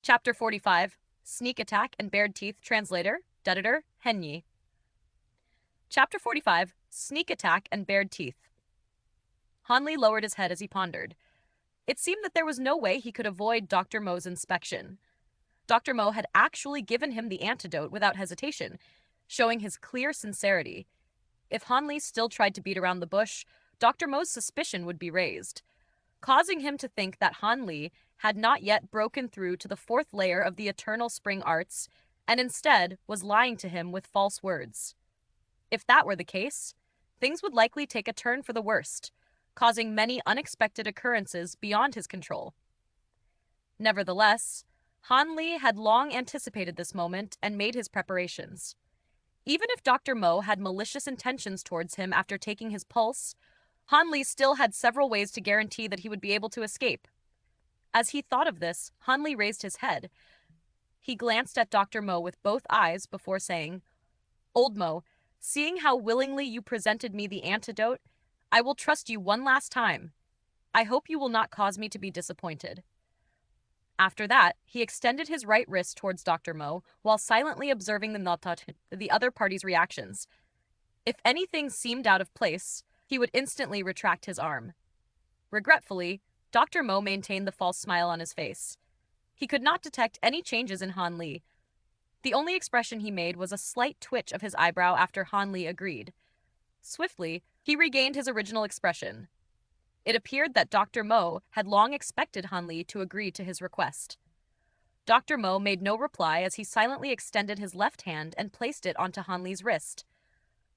Chapter 45, Sneak Attack and Bared Teeth. Translator, Editor, Henyi. Chapter 45, Sneak Attack and Bared Teeth. Hanli lowered his head as he pondered. It seemed that there was no way he could avoid Dr. Mo's inspection. Dr. Mo had actually given him the antidote without hesitation, showing his clear sincerity. If Hanli still tried to beat around the bush, Dr. Mo's suspicion would be raised, causing him to think that Hanli had not yet broken through to the fourth layer of the eternal spring arts and instead was lying to him with false words. If that were the case, things would likely take a turn for the worst, causing many unexpected occurrences beyond his control. Nevertheless, Hanli had long anticipated this moment and made his preparations. Even if Dr. Mo had malicious intentions towards him after taking his pulse, Hanli still had several ways to guarantee that he would be able to escape. As he thought of this, Hanli raised his head. He glanced at Dr. Mo with both eyes before saying, "Old Mo, seeing how willingly you presented me the antidote, I will trust you one last time. I hope you will not cause me to be disappointed." After that, he extended his right wrist towards Dr. Mo while silently observing the other party's reactions. If anything seemed out of place, he would instantly retract his arm. Regretfully, Dr. Mo maintained the false smile on his face. He could not detect any changes in Hanli. The only expression he made was a slight twitch of his eyebrow after Hanli agreed. Swiftly, he regained his original expression. It appeared that Dr. Mo had long expected Hanli to agree to his request. Dr. Mo made no reply as he silently extended his left hand and placed it onto Hanli's wrist.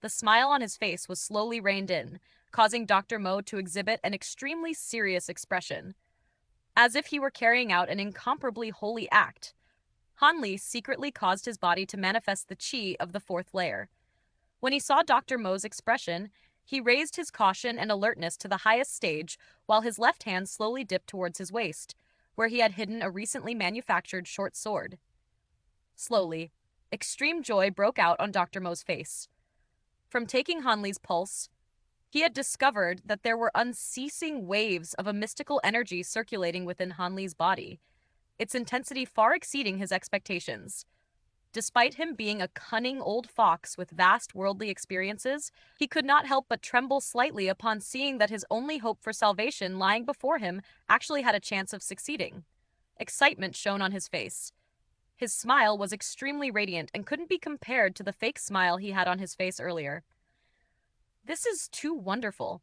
The smile on his face was slowly reined in, causing Dr. Mo to exhibit an extremely serious expression. As if he were carrying out an incomparably holy act, Hanli secretly caused his body to manifest the chi of the fourth layer. When he saw Dr. Mo's expression, he raised his caution and alertness to the highest stage while his left hand slowly dipped towards his waist, where he had hidden a recently manufactured short sword. Slowly, extreme joy broke out on Dr. Mo's face. From taking Hanli's pulse, he had discovered that there were unceasing waves of a mystical energy circulating within Hanli's body, its intensity far exceeding his expectations. Despite him being a cunning old fox with vast worldly experiences, he could not help but tremble slightly upon seeing that his only hope for salvation lying before him actually had a chance of succeeding. Excitement shone on his face. His smile was extremely radiant and couldn't be compared to the fake smile he had on his face earlier. "This is too wonderful.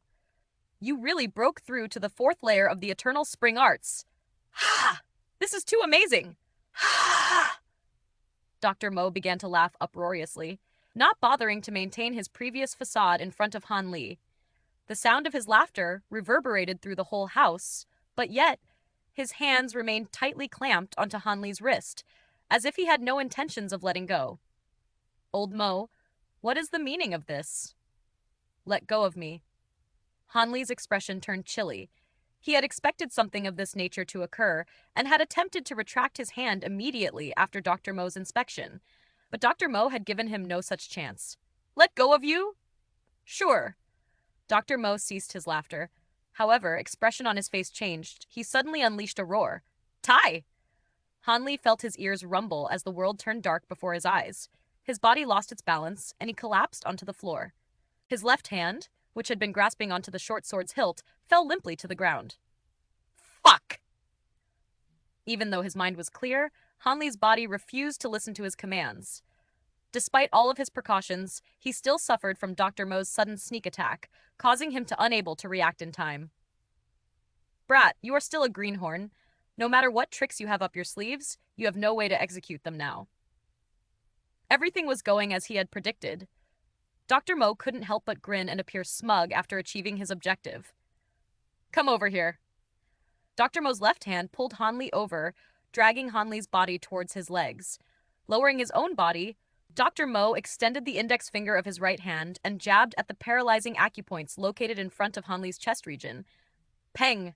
You really broke through to the fourth layer of the eternal spring arts. Ha! This is too amazing! Ha!" Dr. Mo began to laugh uproariously, not bothering to maintain his previous facade in front of Hanli. The sound of his laughter reverberated through the whole house, but yet his hands remained tightly clamped onto Hanli's wrist, as if he had no intentions of letting go. "Old Mo, what is the meaning of this?" "Let go of me." Hanli's expression turned chilly. He had expected something of this nature to occur and had attempted to retract his hand immediately after Dr. Mo's inspection, but Dr. Mo had given him no such chance. "Let go of you?" "Sure." Dr. Mo ceased his laughter. However, expression on his face changed. He suddenly unleashed a roar. "Tai!" Hanli felt his ears rumble as the world turned dark before his eyes. His body lost its balance, and he collapsed onto the floor. His left hand, which had been grasping onto the short sword's hilt, fell limply to the ground. "Fuck!" Even though his mind was clear, Hanli's body refused to listen to his commands. Despite all of his precautions, he still suffered from Dr. Mo's sudden sneak attack, causing him to unable to react in time. "Brat, you are still a greenhorn. No matter what tricks you have up your sleeves, you have no way to execute them now." Everything was going as he had predicted. Dr. Mo couldn't help but grin and appear smug after achieving his objective. "Come over here." Dr. Mo's left hand pulled Hanli over, dragging Hanli's body towards his legs. Lowering his own body, Dr. Mo extended the index finger of his right hand and jabbed at the paralyzing acupoints located in front of Hanli's chest region. Peng!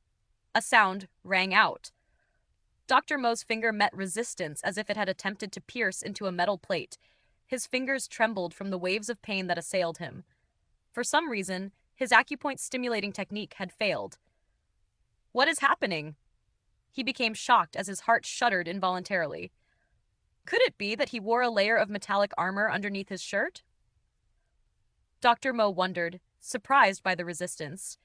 A sound rang out. Dr. Mo's finger met resistance as if it had attempted to pierce into a metal plate. His fingers trembled from the waves of pain that assailed him. For some reason, his acupoint stimulating technique had failed. "What is happening?" He became shocked as his heart shuddered involuntarily. Could it be that he wore a layer of metallic armor underneath his shirt? Dr. Mo wondered, surprised by the resistance.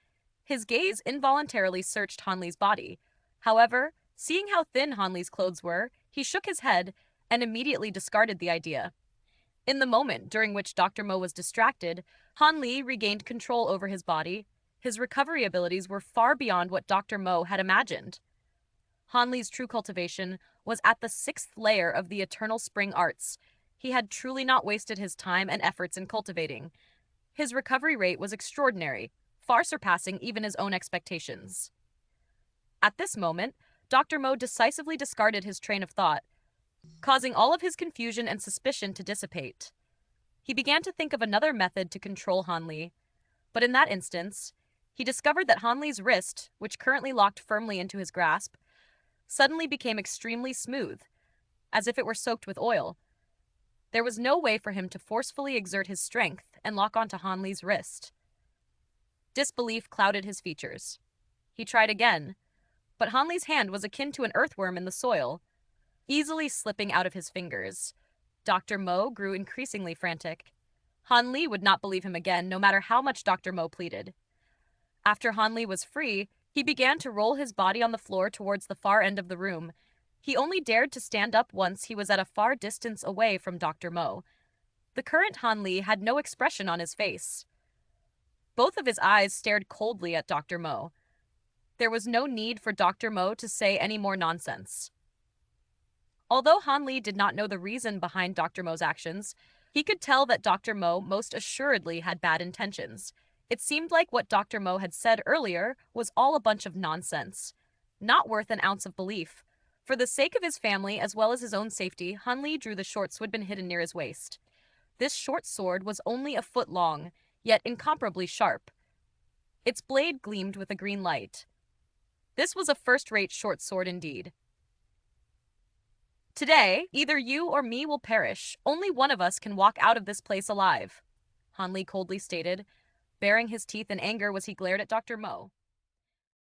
His gaze involuntarily searched Hanli's body. However, seeing how thin Hanli's clothes were, he shook his head and immediately discarded the idea. In the moment during which Dr. Mo was distracted, Han Li regained control over his body. His recovery abilities were far beyond what Dr. Mo had imagined. Han Li's true cultivation was at the sixth layer of the Eternal Spring Arts. He had truly not wasted his time and efforts in cultivating. His recovery rate was extraordinary, far surpassing even his own expectations. At this moment, Dr. Mo decisively discarded his train of thought, causing all of his confusion and suspicion to dissipate. He began to think of another method to control Han Li, but in that instance, he discovered that Han Li's wrist, which currently locked firmly into his grasp, suddenly became extremely smooth, as if it were soaked with oil. There was no way for him to forcefully exert his strength and lock onto Han Li's wrist. Disbelief clouded his features. He tried again, but Han Li's hand was akin to an earthworm in the soil, easily slipping out of his fingers. Dr. Mo grew increasingly frantic. Han Li would not believe him again, no matter how much Dr. Mo pleaded. After Han Li was free, he began to roll his body on the floor towards the far end of the room. He only dared to stand up once he was at a far distance away from Dr. Mo. The current Han Li had no expression on his face. Both of his eyes stared coldly at Dr. Mo. There was no need for Dr. Mo to say any more nonsense. Although Han Li did not know the reason behind Dr. Mo's actions, he could tell that Dr. Mo most assuredly had bad intentions. It seemed like what Dr. Mo had said earlier was all a bunch of nonsense, not worth an ounce of belief. For the sake of his family as well as his own safety, Han Li drew the short sword hidden near his waist. This short sword was only a foot long, yet incomparably sharp. Its blade gleamed with a green light. This was a first-rate short sword indeed. Today, either you or me will perish. Only one of us can walk out of this place alive, Han Li coldly stated. Baring his teeth in anger as he glared at Dr. Mo.